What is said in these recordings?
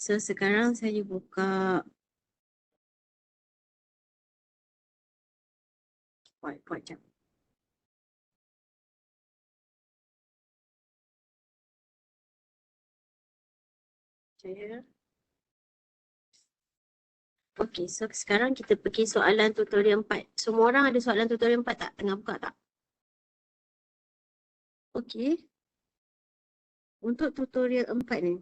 So sekarang saya buka whiteboard jap. Saya. Okey, so sekarang kita pergi soalan tutorial 4. Semua orang ada soalan tutorial 4 tak? Tengah buka tak? Okey. Untuk tutorial 4 ni.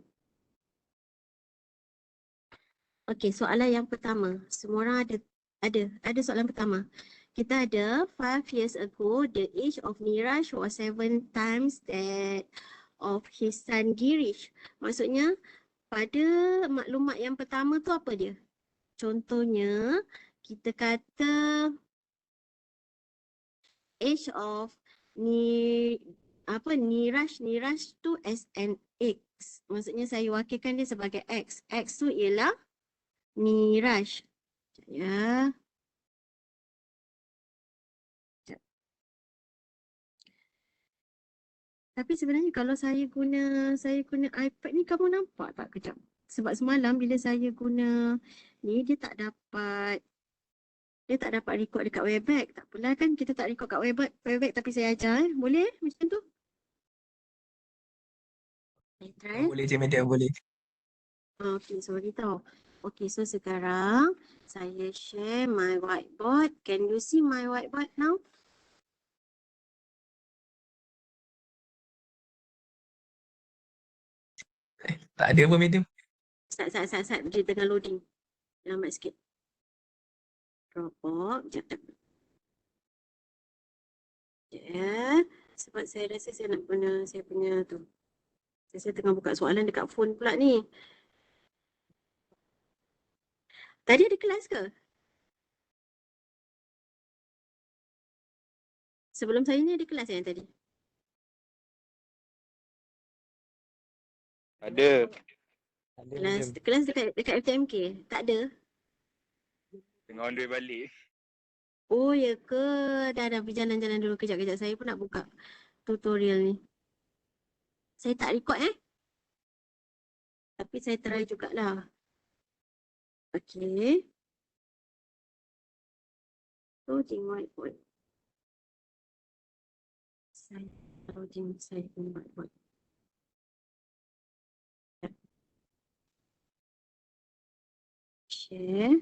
Okey, soalan yang pertama. Semua orang ada soalan pertama. Kita ada 5 years ago, the age of Niraj was 7 times that of his son Girish. Maksudnya, pada maklumat yang pertama tu apa dia? Contohnya, kita kata age of Niraj tu as an X. Maksudnya saya wakilkan dia sebagai X. X tu ialah Niraj. Ya. Tapi sebenarnya kalau saya guna iPad ni, kamu nampak tak kejap? Sebab semalam bila saya guna ni dia tak dapat record dekat Webex. Tak apalah kan kita tak record kat Webex tapi saya ajar Boleh macam tu? Try. Boleh je madam, boleh. Okay, sorry tau. Okay, so sekarang saya share my whiteboard. Can you see my whiteboard now? Tak ada apa madam. Sat. Dia tengah loading. Lambat sikit. Dropbox. Sekejap. Ya. Sebab saya rasa saya nak guna saya punya tu. Saya tengah buka soalan dekat phone pula ni. Tadi ada kelas ke? Sebelum saya ni ada kelas yang tadi? Ada. Kelas dekat FTMK? Tak ada? Tengah on the way balik. Oh ya ke? Dah pergi jalan-jalan dulu kejap. Saya pun nak buka tutorial ni. Saya tak record Tapi saya try jugalah. Okay. Loading whiteboard. Saya loading saya punya whiteboard. Share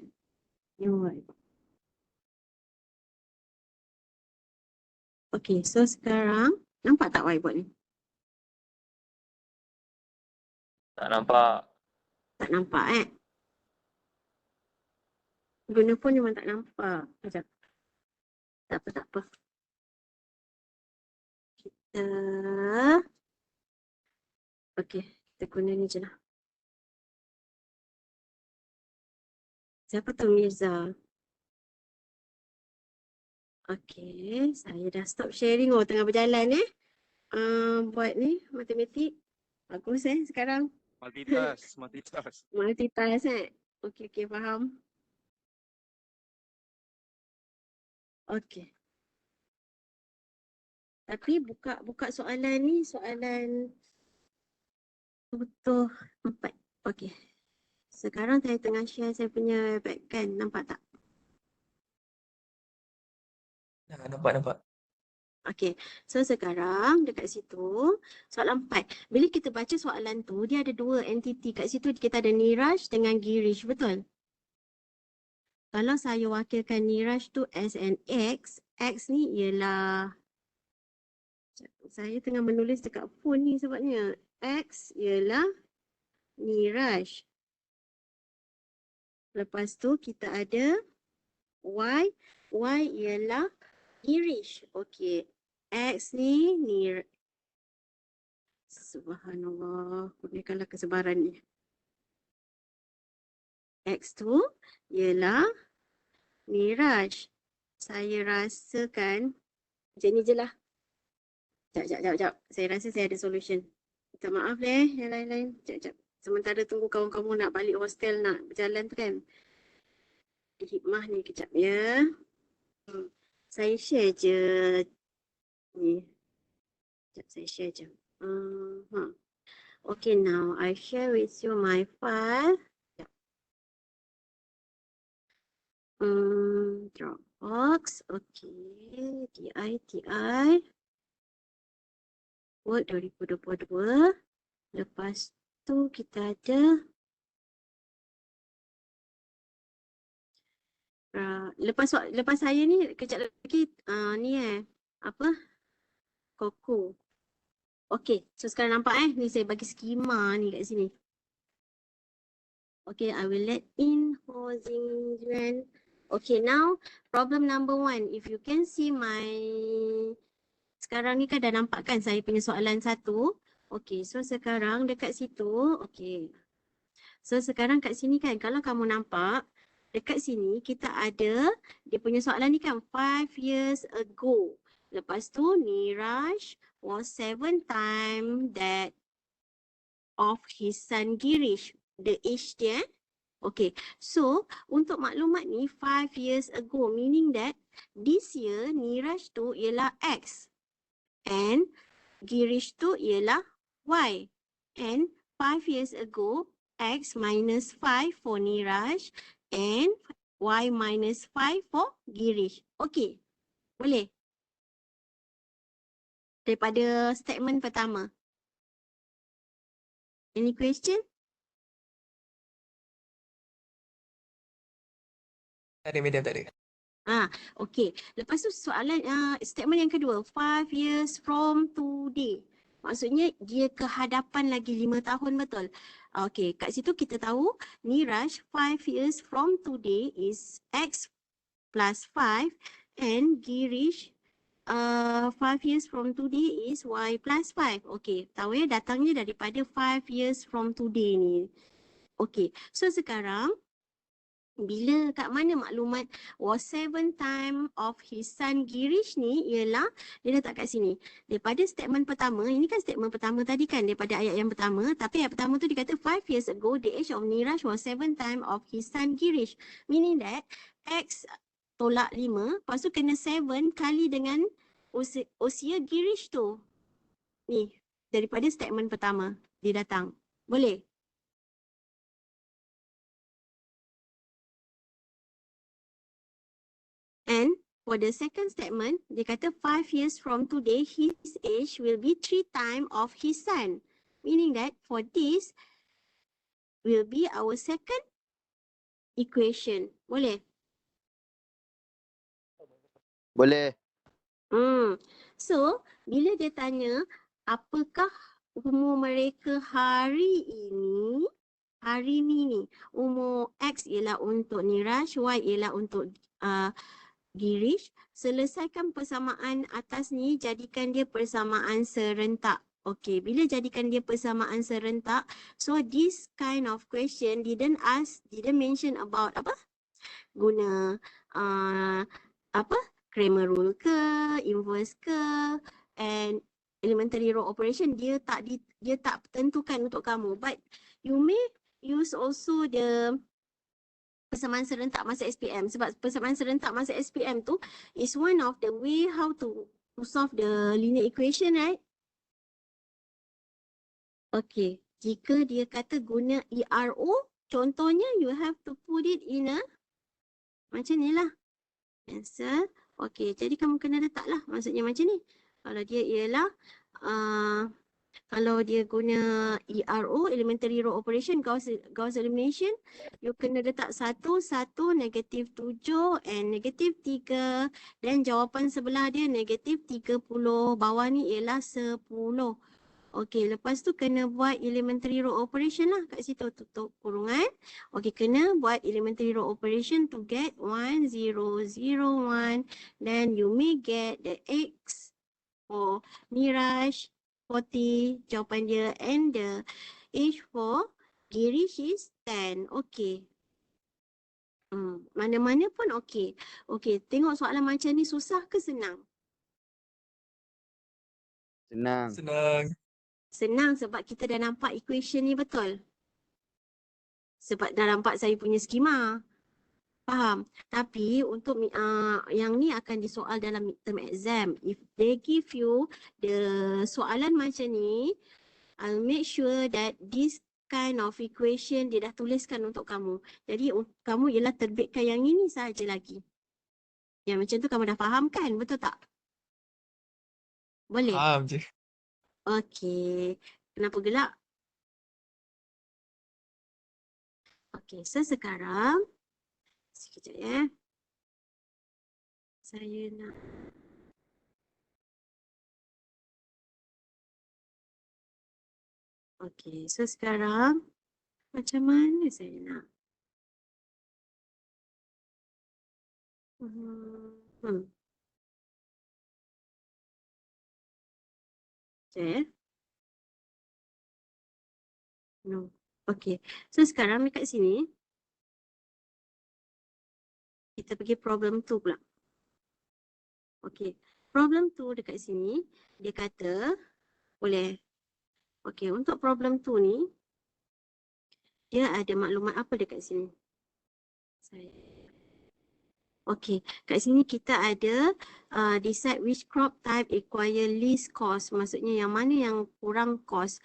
new whiteboard. Okay, so sekarang nampak tak whiteboard ni? Tak nampak. Tak nampak Guna pun memang tak nampak. Sekejap. Tak apa. Kita okay, kita guna ni je lah. Siapa tu Mirza? Okay, saya dah stop sharing. Oh, tengah berjalan buat ni matematik. Bagus sekarang. Multitask. Multitask Okay, faham. Okay. Tapi buka soalan ni, soalan butuh 4. Okay. Sekarang saya tengah share saya punya back kan. Nampak tak? Nampak. Okay. So sekarang dekat situ, soalan 4. Bila kita baca soalan tu, dia ada 2 entiti. Kat situ kita ada Niraj dengan Girish. Betul? Kalau saya wakilkan Niraj tu as an X, X ni ialah, saya tengah menulis dekat phone ni sebabnya. X ialah Niraj. Lepas tu kita ada Y. Y ialah Girish. Okey. X ni Subhanallah. Kurniakanlah kesebaran ni. X tu ialah Niraj. Saya rasakan macam ni je lah. Sekejap. Saya rasa saya ada solution. Minta maaf yang lain-lain. Sekejap. Sementara tunggu kawan-kawan nak balik hostel, nak berjalan tu kan. Hikmah ni kejap ya. Saya share je ni. Sekejap saya share je. Okay, now I share with you my file. Dropbox. Okay, TI. Word 2022. Lepas tu kita ada lepas saya ni kejap lagi ni apa? Koko. Okay, so sekarang nampak ni saya bagi skema ni kat sini. Okay, I will let in Ho Jing Yuan. Okay, now problem number 1. If you can see my sekarang ni kan dah nampak kan saya punya soalan 1. Okay, so sekarang dekat situ, okay. So sekarang kat sini kan kalau kamu nampak dekat sini kita ada dia punya soalan ni kan 5 years ago. Lepas tu Niraj was 7 times that of his son Girish. The age dia. Okay, so untuk maklumat ni 5 years ago meaning that this year Niraj tu ialah X and Girish tu ialah Y. And 5 years ago X minus 5 for Niraj and Y minus 5 for Girish. Okay, boleh? Daripada statement pertama. Any question? Tak ada medium, tak ada. Okay. Lepas tu soalan statement yang kedua, 5 years from today. Maksudnya dia ke hadapan lagi 5 tahun, betul? Okay, kat situ kita tahu Niraj 5 years from today is X plus 5 and Girish 5 years from today is Y plus 5. Okay, tahu ya datangnya daripada 5 years from today ni. Okay, so sekarang bila kat mana maklumat was 7 times of his son Girish ni ialah dia letak kat sini. Daripada statement pertama, ini kan statement pertama tadi kan daripada ayat yang pertama, tapi ayat pertama tu dia kata 5 years ago the age of Niraj was 7 times of his son Girish. Meaning that X tolak 5, lepas tu kena 7 kali dengan usia Girish tu. Ni daripada statement pertama dia datang. Boleh? And for the second statement, dia kata 5 years from today, his age will be 3 times of his son. Meaning that for this will be our second equation. Boleh? Boleh. So, bila dia tanya, apakah umur mereka hari ini? Hari ni, umur X ialah untuk Niraj, Y ialah untuk Girish. Selesaikan persamaan atas ni, jadikan dia persamaan serentak. Okay, bila jadikan dia persamaan serentak, so this kind of question didn't mention about apa? Guna Cramer rule ke, inverse ke, and elementary row operation dia tak tentukan untuk kamu. But you may use also the persamaan serentak masa SPM sebab persamaan serentak masa SPM tu is one of the way how to solve the linear equation, right? Okay, jika dia kata guna ERO, contohnya you have to put it in a macam ni lah. Answer. Okay, jadi kamu kena letaklah maksudnya macam ni. Kalau dia ialah kalau dia guna ERO, elementary row operation, Gauss elimination, you kena letak 1, 1, negatif 7 and negatif 3 dan jawapan sebelah dia negatif 30. Bawah ni ialah 10. Okey, lepas tu kena buat elementary row operation lah kat situ, tutup kurungan. Okey, kena buat elementary row operation to get 1, 0, 0, 1. Then you may get the X for Niraj 40, jawapan dia, and the age for Girish is 10. Okey. Mana-mana pun okey. Okey, tengok soalan macam ni susah ke senang? Senang. Senang. Senang sebab kita dah nampak equation ni, betul? Sebab dah nampak saya punya skema. Faham? Tapi untuk yang ni akan disoal dalam midterm exam. If they give you the soalan macam ni, I'll make sure that this kind of equation dia dah tuliskan untuk kamu. Jadi kamu ialah terbitkan yang ini saja lagi. Yang macam tu kamu dah faham kan? Betul tak? Boleh? Faham je. Okey. Kenapa gelak? Okey, so sekarang sekejap ya. Saya nak okey, so sekarang macam mana saya nak? Hmm. Sekejap ya. No. Okey. So sekarang dekat sini kita pergi problem 2 pula. Okey. Problem 2 dekat sini dia kata boleh. Okey, untuk problem 2 ni dia ada maklumat apa dekat sini? Okey, kat sini kita ada decide which crop type acquire least cost. Maksudnya yang mana yang kurang cost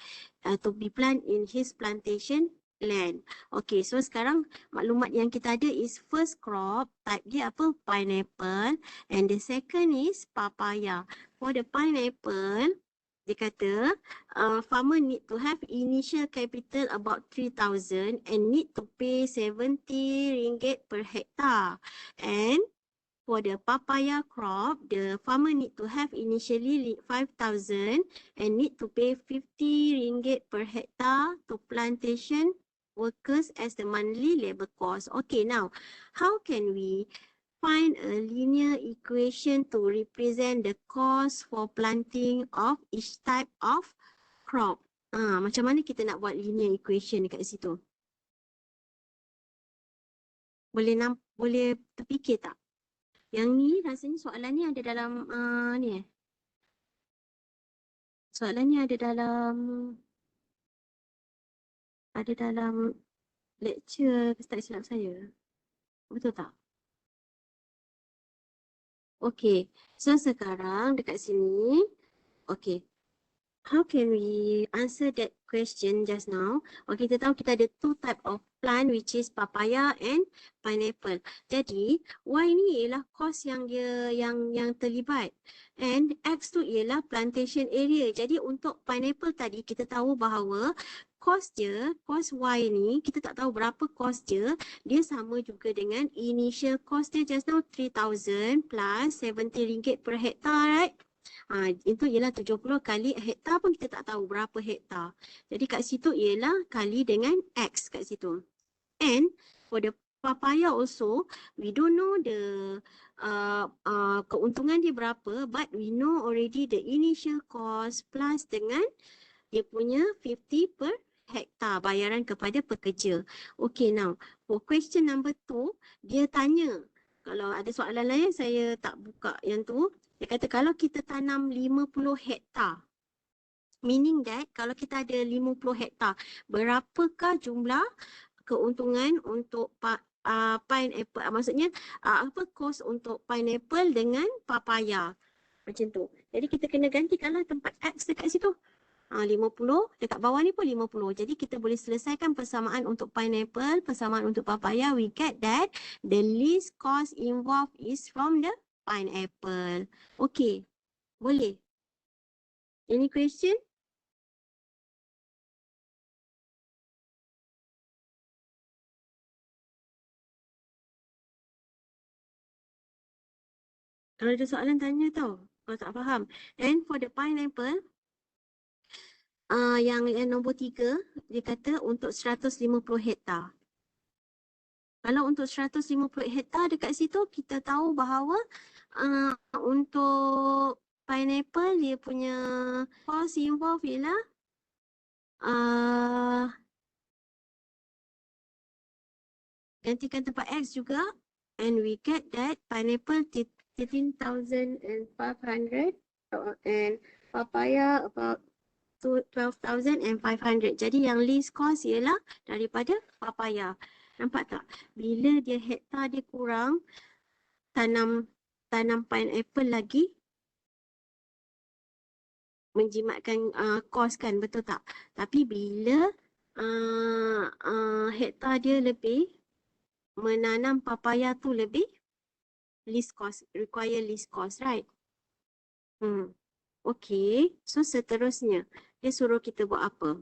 to be plant in his plantation land. Okey, so sekarang maklumat yang kita ada is first crop type dia apa? Pineapple, and the second is papaya. For the pineapple, dia kata farmer need to have initial capital about 3,000 and need to pay 70 ringgit per hectare. And for the papaya crop, the farmer need to have initially 5,000 and need to pay 50 ringgit per hectare to plantation workers as the monthly labor cost. Okay, now how can we find a linear equation to represent the cost for planting of each type of crop? Macam mana kita nak buat linear equation dekat situ? Boleh terfikir tak? Yang ni rasanya soalan ni ada dalam ni soalan ni ada dalam lecture tak silap saya. Betul tak? Okey, so sekarang dekat sini, okey, how can we answer that question just now? Okay, kita tahu kita ada two type of plant which is papaya and pineapple. Jadi, Y ni ialah cost yang dia yang terlibat. And X tu ialah plantation area. Jadi, untuk pineapple tadi kita tahu bahawa cost dia, cost Y ni, kita tak tahu berapa cost dia. Dia sama juga dengan initial cost dia just now 3,000 plus 70 ringgit per hektar, right? Itu ialah 70 kali hektar pun kita tak tahu berapa hektar. Jadi kat situ ialah kali dengan X kat situ. And for the papaya also, we don't know the keuntungan dia berapa, but we know already the initial cost plus dengan dia punya 50 per hektar bayaran kepada pekerja. Okay, now for question number 2, dia tanya, kalau ada soalan lain saya tak buka yang tu. Dia kata kalau kita tanam 50 hektar, meaning that kalau kita ada 50 hektar, berapakah jumlah keuntungan untuk pineapple? Maksudnya apa cost untuk pineapple dengan papaya? Macam tu. Jadi kita kena gantikanlah tempat X dekat situ. 50, dekat bawah ni pun 50. Jadi kita boleh selesaikan persamaan untuk pineapple, persamaan untuk papaya. We get that the least cost involved is from the pineapple. Okay, boleh? Any question? Kalau ada soalan tanya tau, kalau tak faham. And for the pineapple, yang nombor 3, dia kata untuk 150 hektar. Kalau untuk 150 hektar dekat situ, kita tahu bahawa untuk pineapple dia punya cost involved ialah gantikan tempat X juga, and we get that pineapple 13,500 and papaya about 12,500. Jadi yang least cost ialah daripada papaya. Nampak tak? Bila dia hektar dia kurang, tanam pineapple lagi menjimatkan kos kan, betul tak? Tapi bila hektar dia lebih, menanam papaya tu lebih, least cost, require least cost, right? Okay, so seterusnya dia suruh kita buat apa?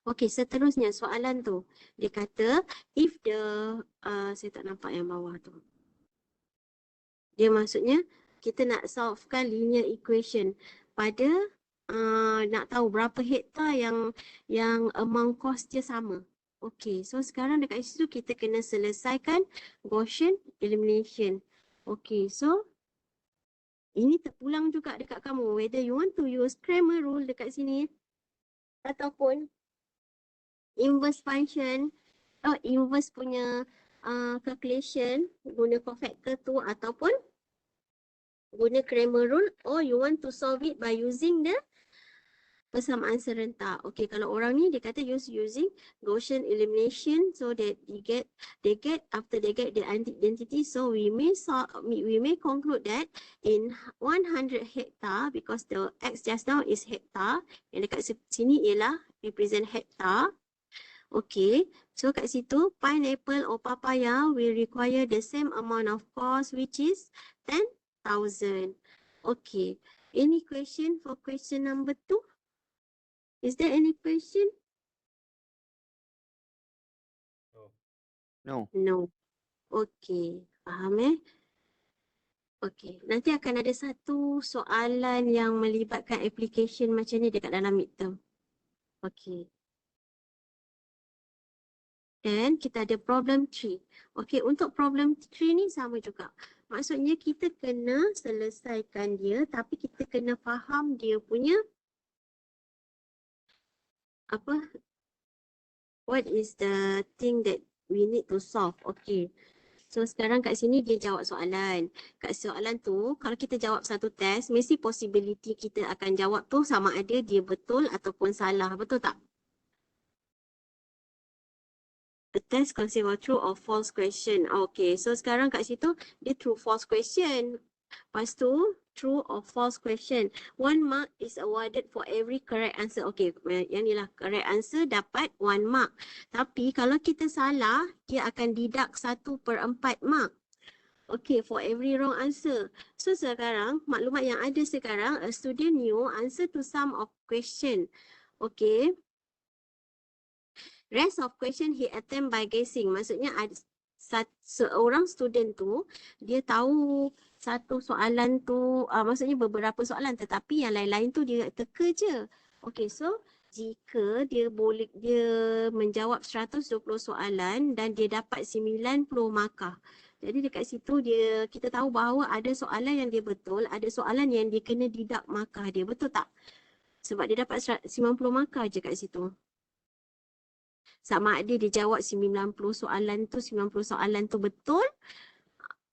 Okay, seterusnya soalan tu dia kata if the saya tak nampak yang bawah tu. Dia maksudnya kita nak solvekan linear equation pada nak tahu berapa hektar yang amount cost dia sama. Okay, so sekarang dekat situ kita kena selesaikan Gaussian elimination. Okay, so ini terpulang juga dekat kamu whether you want to use Cramer rule dekat sini ataupun inverse function atau inverse punya calculation guna cofactor tu ataupun guna Cramer rule, or you want to solve it by using the persamaan serentak. Okay, kalau orang ni dia kata using Gaussian elimination so that after they get the identity, so we may conclude that in 100 hektar, because the X just now is hektar, yang dekat sini ialah represent hektar. Okay, so kat situ pineapple or papaya will require the same amount of cost, which is 10,000. Okay, any question for question number 2? Is there any question? No. No. Okay, faham Okay, nanti akan ada satu soalan yang melibatkan application macam ni dekat dalam midterm. Okay. Dan kita ada problem 3. Okay, untuk problem 3 ni sama juga. Maksudnya kita kena selesaikan dia tapi kita kena faham dia punya apa? What is the thing that we need to solve? Okay. So sekarang kat sini dia jawab soalan. Kat soalan tu, kalau kita jawab satu test, mesti possibility kita akan jawab tu sama ada dia betul ataupun salah. Betul tak? The test consists of true or false question. Okay, so sekarang kat situ dia true false question. Lepas tu true or false question. 1 mark is awarded for every correct answer. Okay, yang ni lah correct answer dapat 1 mark. Tapi kalau kita salah, dia akan deduct 1/4 mark. Okay, for every wrong answer. So sekarang maklumat yang ada sekarang, a student knew answer to some of question. Okay. Rest of question he attempt by guessing. Maksudnya ada seorang student tu dia tahu satu soalan tu, maksudnya beberapa soalan tetapi yang lain-lain tu dia teka je. Okay, so jika dia menjawab 120 soalan dan dia dapat 90 markah. Jadi dekat situ kita tahu bahawa ada soalan yang dia betul, ada soalan yang dia kena deduct markah dia. Betul tak? Sebab dia dapat 90 markah je kat situ. Sama ada dia jawab 90 soalan tu betul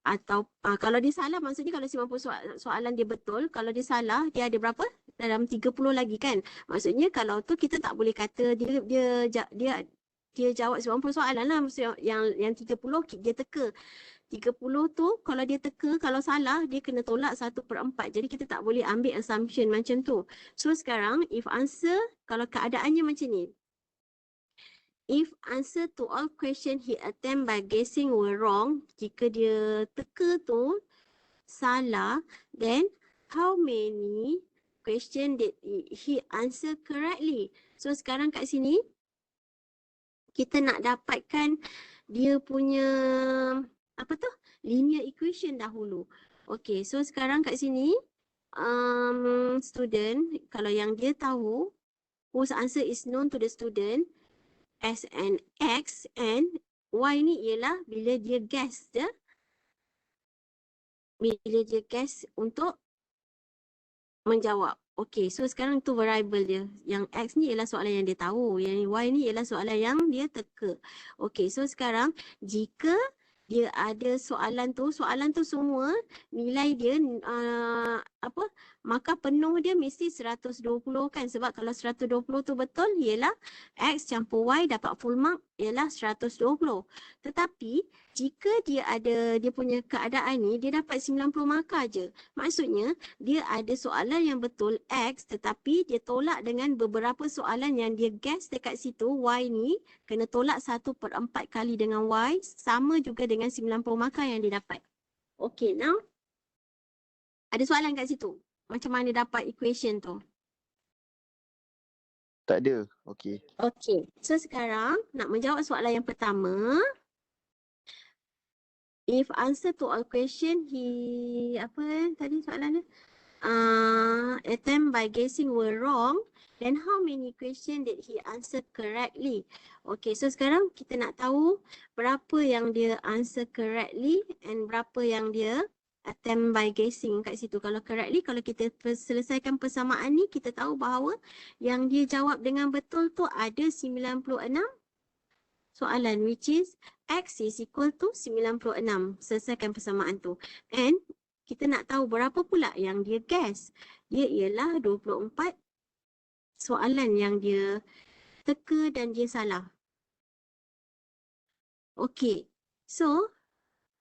atau kalau dia salah, maksudnya kalau 90 soalan dia betul, kalau dia salah dia ada berapa? Dalam 30 lagi kan. Maksudnya kalau tu kita tak boleh kata dia jawab 90 soalan lah, yang 30 dia teka. 30 tu kalau dia teka, kalau salah dia kena tolak 1/4. Jadi kita tak boleh ambil assumption macam tu. So sekarang if answer, kalau keadaannya macam ni, if answer to all question he attempt by guessing were wrong, jika dia teka tu salah, then how many question did he answer correctly? So sekarang kat sini kita nak dapatkan dia punya linear equation dahulu. Okay, so sekarang kat sini student, kalau yang dia tahu whose answer is known to the student as an X, and Y ni ialah bila dia guess untuk menjawab. Okay, so sekarang tu variable dia. Yang X ni ialah soalan yang dia tahu, yang Y ni ialah soalan yang dia teka. Okay, so sekarang jika dia ada soalan tu semua nilai dia maka penuh dia mesti 120 kan, sebab kalau 120 tu betul ialah X campur Y dapat full mark ialah 120. Tetapi jika dia punya keadaan ni dia dapat 90 markah je, maksudnya dia ada soalan yang betul X tetapi dia tolak dengan beberapa soalan yang dia guess dekat situ. Y ni kena tolak 1/4 kali dengan Y, sama juga dengan 90 markah yang dia dapat. Okay, now ada soalan kat situ. Macam mana dapat equation tu? Tak ada. Okey. Okay. So sekarang nak menjawab soalan yang pertama. If answer to all question tadi soalan dia? Attempt by guessing were wrong, then how many question did he answer correctly? Okay, so sekarang kita nak tahu berapa yang dia answer correctly and berapa yang dia attempt by guessing kat situ. Kalau correctly, kalau kita selesaikan persamaan ni, kita tahu bahawa yang dia jawab dengan betul tu ada 96 soalan, which is X is equal to 96. Selesaikan persamaan tu. And kita nak tahu berapa pula yang dia guess. Dia ialah 24 soalan yang dia teka dan dia salah. Okay. So,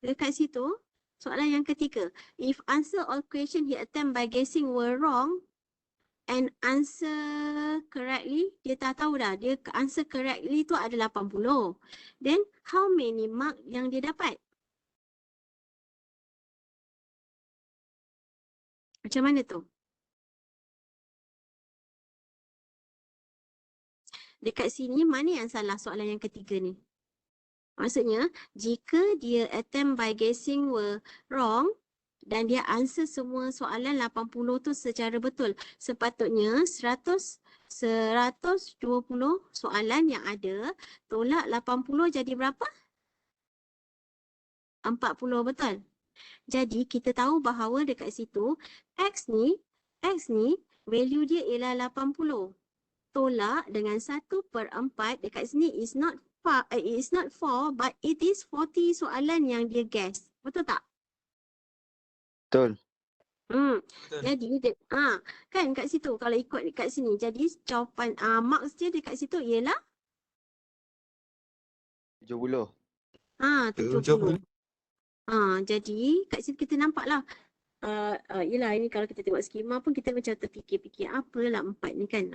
dekat situ, soalan yang ketiga. If answer all question he attempt by guessing were wrong and answer correctly, dia tak tahu dah. Dia answer correctly tu ada 80. Then, how many mark yang dia dapat? Macam mana tu? Dekat sini, mana yang salah soalan yang ketiga ni? Maksudnya, jika dia attempt by guessing were wrong dan dia answer semua soalan 80 tu secara betul, sepatutnya 120 soalan yang ada, tolak 80 jadi berapa? 40, betul? Jadi, kita tahu bahawa dekat situ, X ni value dia ialah 80. Tolak dengan 1/4 dekat sini is not 4, but it is 40 soalan yang dia guess. Betul tak? Betul. Betul. Jadi kan kat situ kalau ikut dekat sini, jadi jawapan marks dia dekat situ ialah 70. 70. Jadi kat situ kita nampaklah yelah, ini kalau kita tengok skema pun kita macam terfikir-fikir apalah 4 ni kan.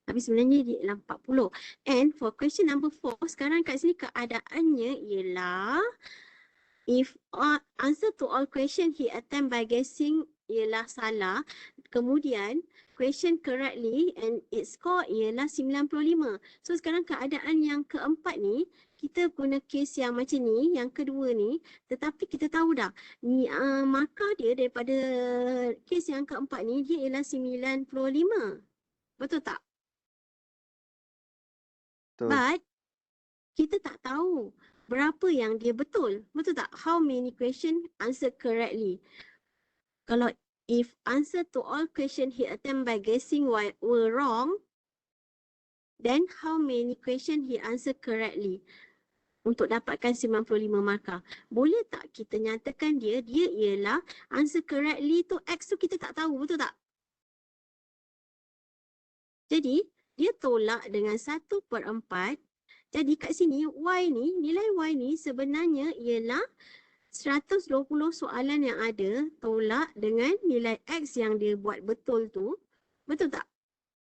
Tapi sebenarnya dia ialah 40. And for question number 4, sekarang kat sini keadaannya ialah if answer to all question he attempt by guessing ialah salah, kemudian question correctly and its score ialah 95. So sekarang keadaan yang keempat ni, kita guna case yang macam ni, yang kedua ni, tetapi kita tahu dah ni markah dia daripada case yang keempat ni dia ialah 95. Betul tak? Betul. But kita tak tahu berapa yang dia betul. Betul tak? How many question answer correctly? Kalau if answer to all question he attempt by guessing were wrong, then how many question he answer correctly? Untuk dapatkan 95 markah. Boleh tak kita nyatakan dia ialah answer correctly tu X tu kita tak tahu, betul tak? Jadi, dia tolak dengan 1/4. Jadi kat sini nilai Y ni sebenarnya ialah 120 soalan yang ada tolak dengan nilai X yang dia buat betul tu. Betul tak?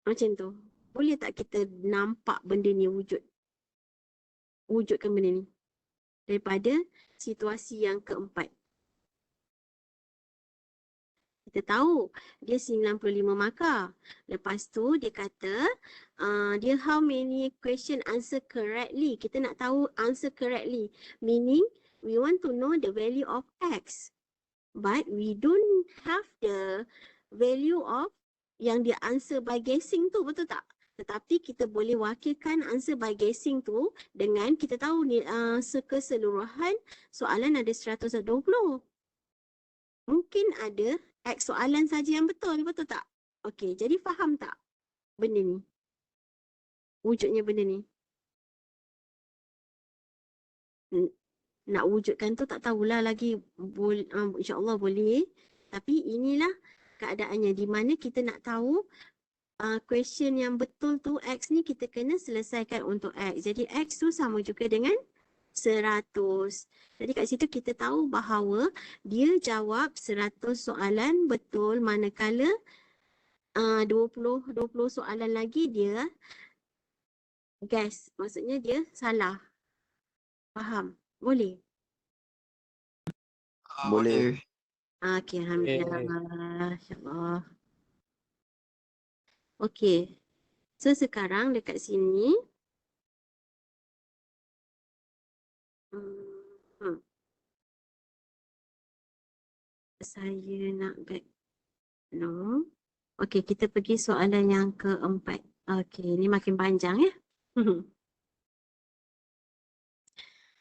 Macam tu. Boleh tak kita nampak benda ni wujudkan benda ni daripada situasi yang keempat. Kita tahu dia 95 markah. Lepas tu dia kata dia how many question answer correctly. Kita nak tahu answer correctly. Meaning we want to know the value of X. But we don't have the value of yang dia answer by guessing tu, betul tak? Tetapi kita boleh wakilkan answer by guessing tu dengan kita tahu ni keseluruhan soalan ada 120. Mungkin ada X soalan saja yang betul, betul tak? Okey, jadi faham tak benda ni? Wujudnya benda ni. Nak wujudkan tu tak tahulah lagi, insya-Allah boleh. Tapi inilah keadaannya, di mana kita nak tahu question yang betul tu X ni kita kena selesaikan untuk X. Jadi X tu sama juga dengan 100. Jadi kat situ kita tahu bahawa dia jawab 100 soalan betul, manakala 20 soalan lagi dia guess. Maksudnya dia salah. Faham? Boleh? Boleh. Okey, alhamdulillah. InsyaAllah. Okey. So sekarang dekat sini saya nak back. No. Okey, kita pergi soalan yang keempat. Okey, ni makin panjang ya.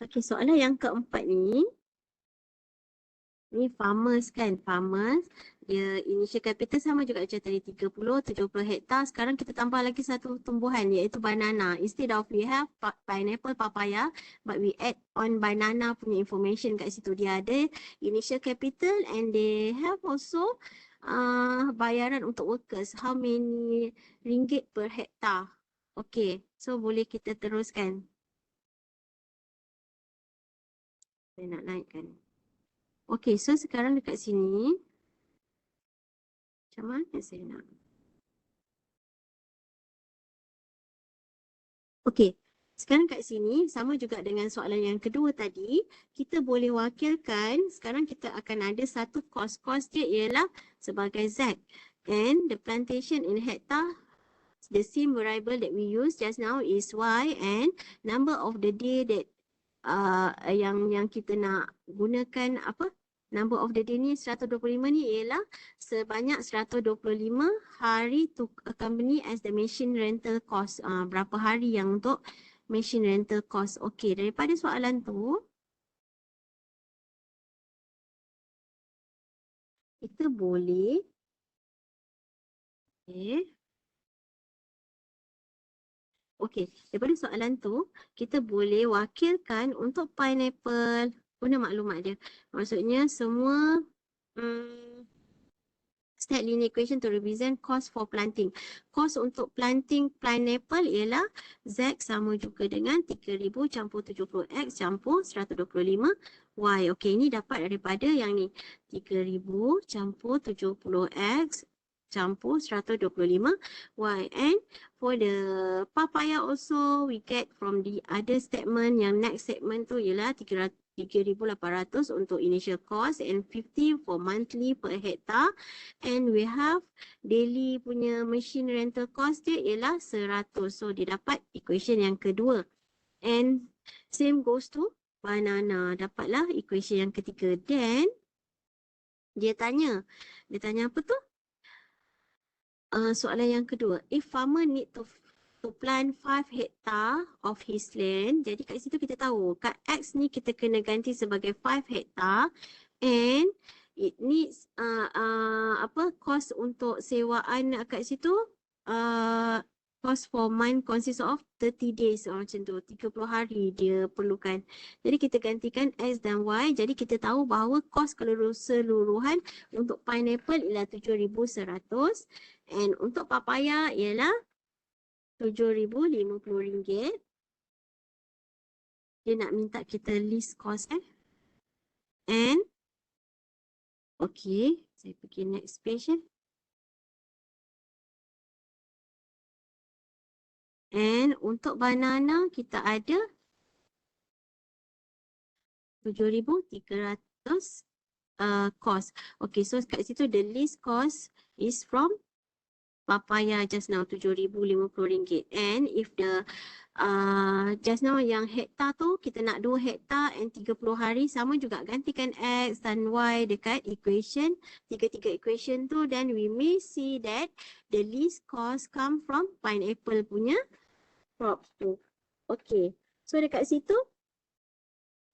Okey, soalan yang keempat ni farmers kan, farmers dia initial capital sama juga macam tadi 70 hektar. Sekarang kita tambah lagi satu tumbuhan iaitu banana. Instead of we have pineapple, papaya, but we add on banana punya information kat situ. Dia ada initial capital and they have also bayaran untuk workers. How many ringgit per hektar? Okay, so boleh kita teruskan. Saya nak naikkan. Okay, so sekarang dekat sini, macam mana saya nak? Okay, sekarang kat sini sama juga dengan soalan yang kedua tadi, kita boleh wakilkan, sekarang kita akan ada satu kos dia ialah sebagai Z. And the plantation in hectare, the same variable that we use just now is Y, and number of the day that yang kita nak gunakan apa? Number of the day ni 125 ni ialah sebanyak 125 hari to accompany as the machine rental cost. Berapa hari yang untuk machine rental cost. Okey, daripada soalan tu kita boleh Okey, daripada soalan tu kita boleh wakilkan untuk pineapple, guna maklumat dia. Maksudnya semua state linear equation to represent cost for planting. Cost untuk planting pineapple ialah Z sama juga dengan 3000 campur 70X campur 125Y. Okey, ini dapat daripada yang ni. 3000 campur 70X campur 125Y. And for the papaya also we get from the other statement. Yang next statement tu ialah 3,800 untuk initial cost and 50 for monthly per hectare. And we have daily punya machine rental cost dia ialah 100. So dia dapat equation yang kedua. And same goes to banana. Dapatlah equation yang ketiga. Then dia tanya apa tu? Soalan yang kedua. If farmer need to plant 5 hektar of his land. Jadi kat situ kita tahu kat X ni kita kena ganti sebagai 5 hektar and it needs cost untuk sewaan kat situ cost for month consists of 30 days macam tu, 30 hari dia perlukan. Jadi kita gantikan X dan Y. Jadi kita tahu bahawa kos keseluruhan untuk pineapple ialah 7,100 and untuk papaya ialah RM7,050. Dia nak minta kita list cost and okay, saya pergi next page And untuk banana kita ada 7,300 cost. Okay, so kat situ the list cost is from papaya just now RM7,050. And if the just now yang hektar tu kita nak 2 hektar and 30 hari, sama juga gantikan X dan Y dekat equation, tiga equation tu, then we may see that the least cost come from pineapple punya crops tu. Okay, so dekat situ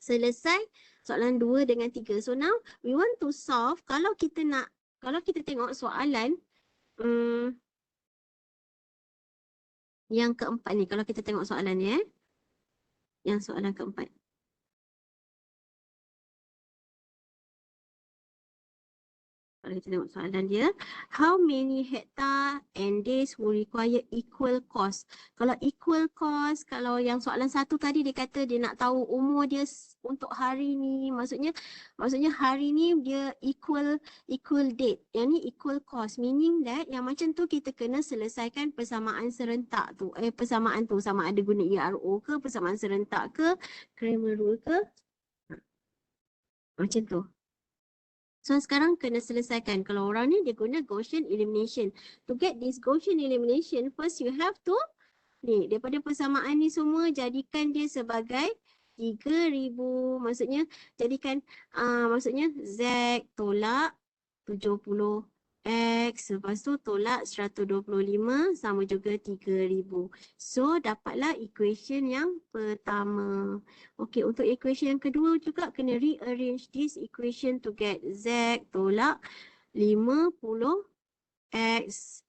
selesai soalan 2 dengan 3. So now we want to solve, kalau kita tengok soalan yang keempat ni, kalau kita tengok soalan ni yang soalan keempat. Kalau kita tengok soalan dia, how many hectare and days will require equal cost? Kalau equal cost, kalau yang soalan satu tadi dia kata dia nak tahu umur dia untuk hari ni, maksudnya hari ni dia equal date. Yang ni equal cost, meaning that yang macam tu kita kena selesaikan persamaan serentak tu. Persamaan tu sama ada guna ERO ke, persamaan serentak ke, Cramer rule ke. Macam tu. So sekarang kena selesaikan. Kalau orang ni dia guna Gaussian elimination. To get this Gaussian elimination, first you have to ni daripada persamaan ni semua jadikan dia sebagai 3000. Maksudnya jadikan maksudnya Z tolak 70 X, lepas tu tolak 125 sama juga 3000. So dapatlah equation yang pertama. Okey, untuk equation yang kedua juga kena rearrange this equation to get Z tolak 50 X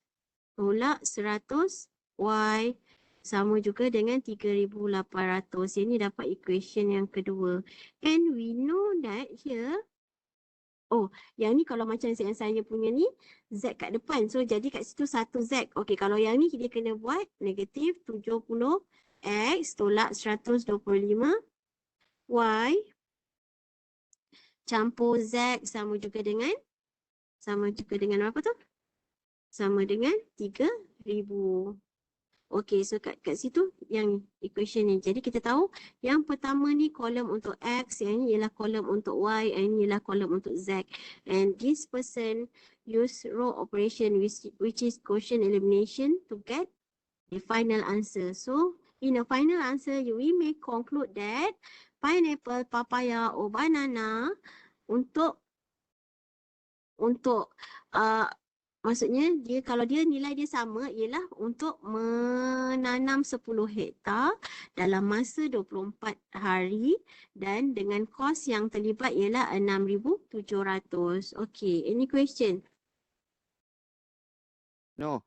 tolak 100 Y sama juga dengan 3800. Ini dapat equation yang kedua. And we know that here, oh, yang ni kalau macam yang saya punya ni, Z kat depan. So, jadi kat situ satu Z. Okey, kalau yang ni dia kena buat negatif 70 X tolak 125 Y campur Z sama juga dengan apa tu? Sama dengan 3000. Okey, so kat situ yang equation ni. Jadi kita tahu yang pertama ni kolom untuk X, yang ni ialah kolom untuk Y, yang ni ialah kolom untuk Z. And this person use row operation which is Gaussian elimination to get the final answer. So in the final answer, we may conclude that pineapple, papaya or banana untuk maksudnya dia kalau dia nilai dia sama ialah untuk menanam 10 hektar dalam masa 24 hari dan dengan kos yang terlibat ialah 6,700. Okey, any question? No.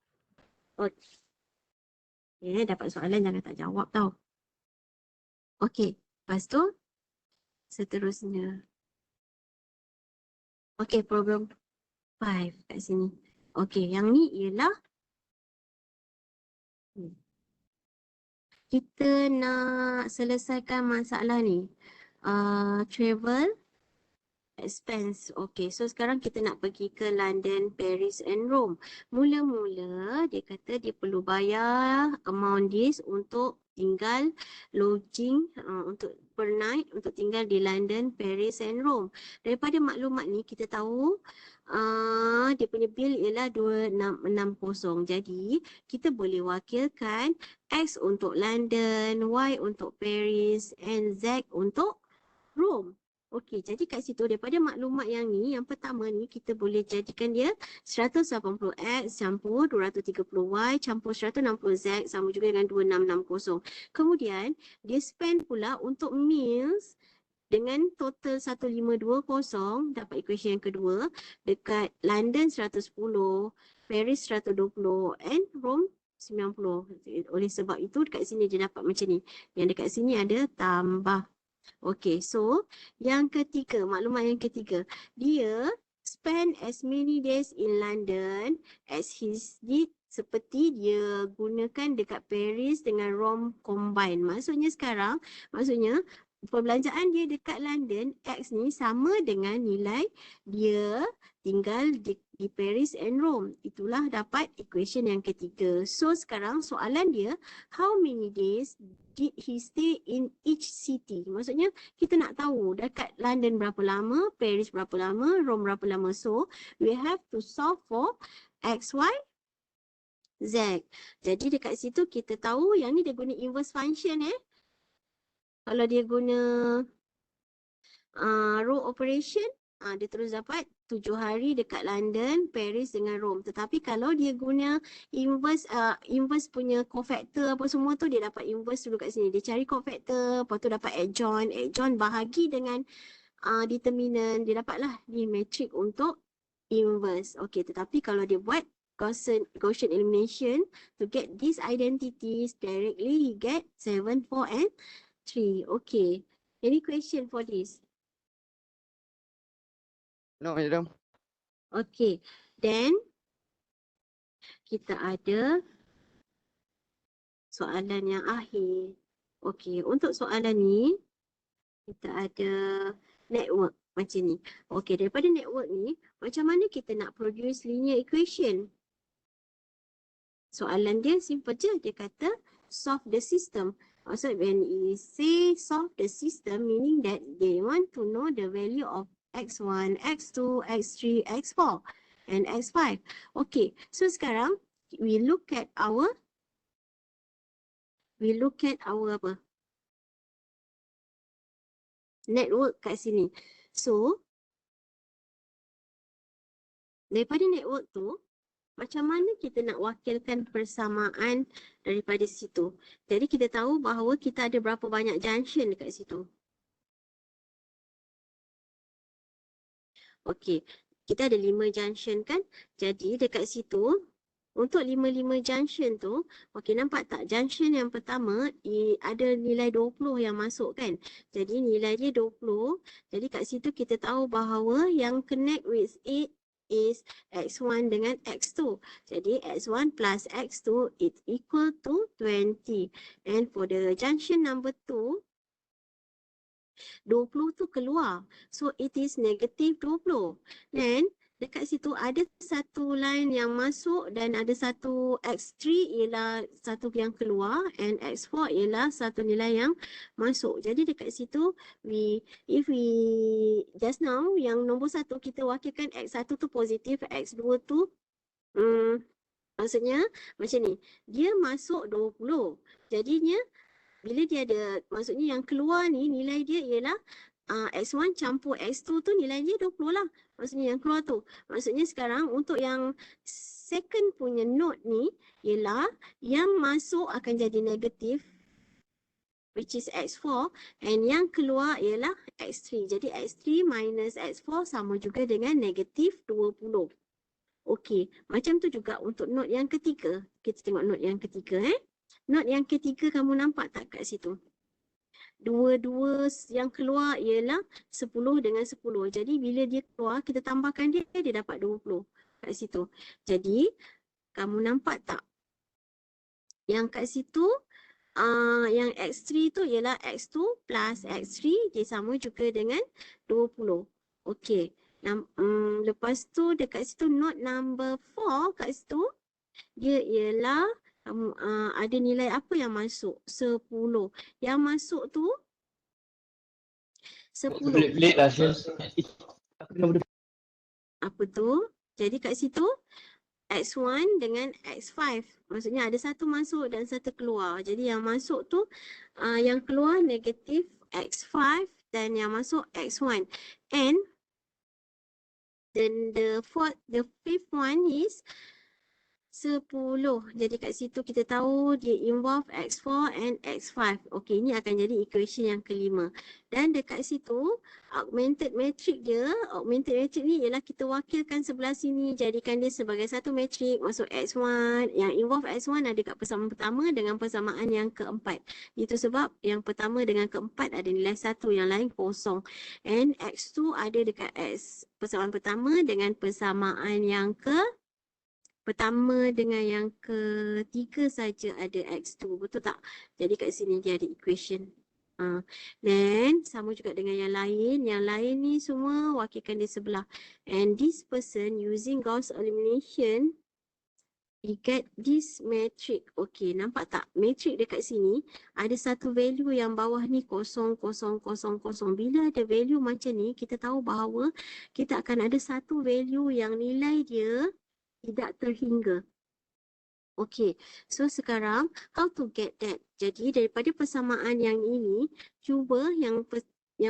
Okay, dapat soalan jangan tak jawab tau. Okey, lepas tu seterusnya. Okey, problem 5 kat sini. Okey, yang ni ialah kita nak selesaikan masalah ni. Travel expense. Okey, so sekarang kita nak pergi ke London, Paris and Rome. Mula-mula dia kata dia perlu bayar amount this untuk tinggal lodging untuk per night untuk tinggal di London, Paris and Rome. Daripada maklumat ni kita tahu dia punya bill ialah 2660. Jadi kita boleh wakilkan X untuk London, Y untuk Paris and Z untuk Rome. Okey, jadi kat situ daripada maklumat yang ni, yang pertama ni kita boleh jadikan dia 180X campur 230Y campur 160Z sama juga dengan 2660. Kemudian dia spend pula untuk meals dengan total 1520, dapat equation yang kedua, dekat London 110, Paris 120 and Rome 90. Oleh sebab itu dekat sini dia dapat macam ni. Yang dekat sini ada tambah. Okey, so yang ketiga, maklumat yang ketiga, dia spend as many days in London as his did seperti dia gunakan dekat Paris dengan Rome combine. Maksudnya perbelanjaan dia dekat London X ni sama dengan nilai dia tinggal di Paris and Rome. Itulah dapat equation yang ketiga. So sekarang soalan dia, how many days did he stay in each city? Maksudnya kita nak tahu dekat London berapa lama, Paris berapa lama, Rome berapa lama. So we have to solve for X, Y, Z. Jadi dekat situ kita tahu yang ni dia guna inverse function Kalau dia guna row operation, dia terus dapat 7 hari dekat London, Paris dengan Rome. Tetapi kalau dia guna inverse punya cofactor apa semua tu, dia dapat inverse dulu kat sini. Dia cari cofactor, lepas tu dapat adjoint bahagi dengan determinant. Dia dapatlah ni matrix untuk inverse. Okey, tetapi kalau dia buat Gaussian elimination to get these identities directly, he get 7, 4 and 3. Okay. Any question for this? No, madam. Okey. Then kita ada soalan yang akhir. Okey, untuk soalan ni kita ada network macam ni. Okey, daripada network ni, macam mana kita nak produce linear equation? Soalan dia simple je. Dia kata solve the system. Maksud when we say solve the system, meaning that they want to know the value of x1, x2, x3, x4 and x5. Okay, so sekarang we look at our apa? Network kat sini. So, daripada network tu, macam mana kita nak wakilkan persamaan daripada situ? Jadi kita tahu bahawa kita ada berapa banyak junction dekat situ. Okey, kita ada 5 junction kan? Jadi dekat situ, untuk 5 junction tu, okey nampak tak? Junction yang pertama ada nilai 20 yang masuk kan? Jadi nilai dia 20. Jadi kat situ kita tahu bahawa yang connect with it is x1 dengan x2. Jadi x1 plus x2 is equal to 20. And for the junction number 2, 20 tu keluar. So it is negative 20. Then dekat situ ada satu line yang masuk dan ada satu x3 ialah satu yang keluar and x4 ialah satu nilai yang masuk. Jadi dekat situ if we just now yang nombor 1 kita wakilkan x1 tu positif, x2 tu maksudnya macam ni. Dia masuk 20. Jadinya bila dia ada, maksudnya yang keluar ni nilai dia ialah x1 campur x2 tu nilai dia 20 lah. Maksudnya yang keluar tu. Maksudnya sekarang untuk yang second punya node ni ialah yang masuk akan jadi negatif, which is x4, and yang keluar ialah x3. Jadi x3 minus x4 sama juga dengan negatif 20. Okey, macam tu juga untuk node yang ketiga. Kita tengok node yang ketiga Node yang ketiga kamu nampak tak kat situ? Dua-dua yang keluar ialah 10 dengan 10. Jadi bila dia keluar, kita tambahkan dia dapat 20 kat situ. Jadi kamu nampak tak? Yang kat situ, yang x3 tu ialah x2 plus x3, dia sama juga dengan 20. Okey. Lepas tu dekat situ node number 4 kat situ, dia ialah ada nilai apa yang masuk? 10. Yang masuk tu 10. Pelik-pelik lah Syel. Apa tu? Jadi kat situ x1 dengan x5. Maksudnya ada satu masuk dan satu keluar. Jadi yang masuk tu yang keluar negatif x5 dan yang masuk x1. And then the fifth one is 10. Jadi kat situ kita tahu dia involve x4 and x5. Okey, ini akan jadi equation yang kelima. Dan dekat situ augmented matrix ni ialah kita wakilkan sebelah sini, jadikan dia sebagai satu matrix masuk x1. Yang involve x1 ada kat persamaan pertama dengan persamaan yang keempat. Itu sebab yang pertama dengan keempat ada nilai 1, yang lain kosong. And x2 ada dekat persamaan pertama dengan persamaan yang pertama dengan yang ketiga saja ada x2, betul tak? Jadi kat sini dia ada equation. Then sama juga dengan yang lain ni semua wakilkan di sebelah. And this person using Gauss elimination, we get this matrix. Okay, nampak tak? Matrix dekat sini ada satu value yang bawah ni 0, 0, 0, 0. Bila ada value macam ni, kita tahu bahawa kita akan ada satu value yang nilai dia tidak terhingga. Okey, so sekarang how to get that? Jadi daripada persamaan yang ini, cuba yang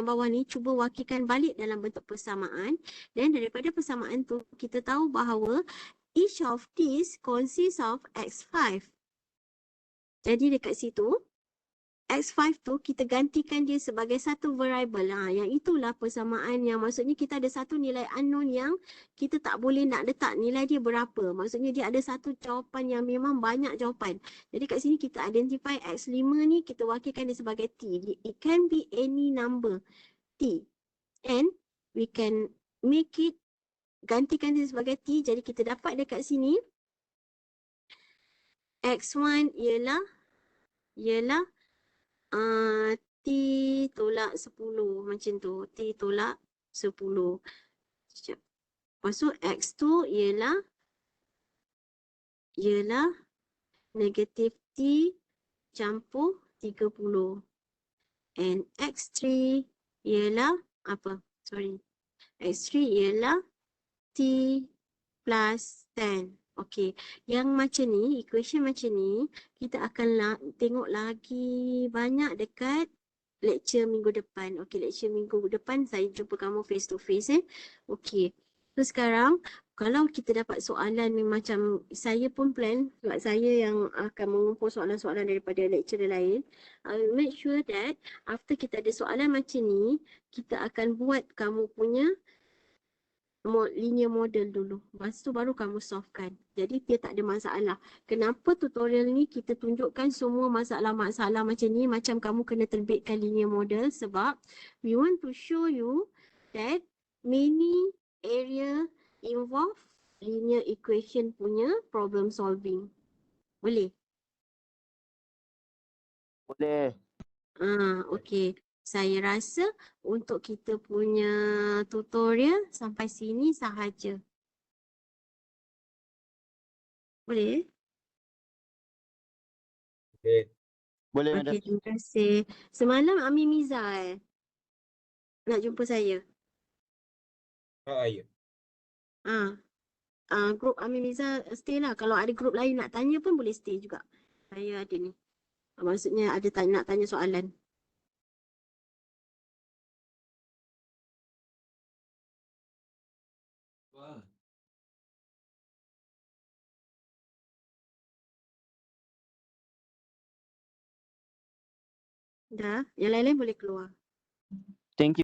bawah ni cuba wakilkan balik dalam bentuk persamaan, dan daripada persamaan tu kita tahu bahawa each of these consists of x5. Jadi dekat situ x5 tu kita gantikan dia sebagai satu variable. Yang itulah persamaan yang maksudnya kita ada satu nilai unknown yang kita tak boleh nak letak nilai dia berapa. Maksudnya dia ada satu jawapan yang memang banyak jawapan. Jadi kat sini kita identify x5 ni kita wakilkan dia sebagai t. It can be any number t. And we can make it gantikan dia sebagai T. Jadi kita dapat dekat sini X1 ialah T tolak 10 macam tu. T tolak 10. Sekejap. Lepas tu X2 ialah negatif T campur 30. And X3 ialah apa? Sorry. X3 ialah T plus 10. Okey. Yang macam ni, equation macam ni, kita akan tengok lagi banyak dekat lecture minggu depan. Okey, lecture minggu depan saya jumpa kamu face to face. Okey. So sekarang, kalau kita dapat soalan ni macam saya pun plan, sebab saya yang akan mengumpul soalan-soalan daripada lecturer lain, I will make sure that after kita ada soalan macam ni, kita akan buat kamu punya linear model dulu. Lepas tu baru kamu solvekan. Jadi dia tak ada masalah. Kenapa tutorial ni kita tunjukkan semua masalah-masalah macam ni, macam kamu kena terbitkan linear model, sebab we want to show you that many area involve linear equation punya problem solving. Boleh? Boleh. Okey. Saya rasa untuk kita punya tutorial sampai sini sahaja. Boleh? Boleh, madam. Okey, terima kasih. Semalam Ami Miza nak jumpa saya. Ya. Grup Ami Miza stay lah. Kalau ada grup lain nak tanya pun boleh stay juga. Saya ada ni. Maksudnya ada nak tanya soalan. Dah, yang lain-lain boleh keluar. Thank you.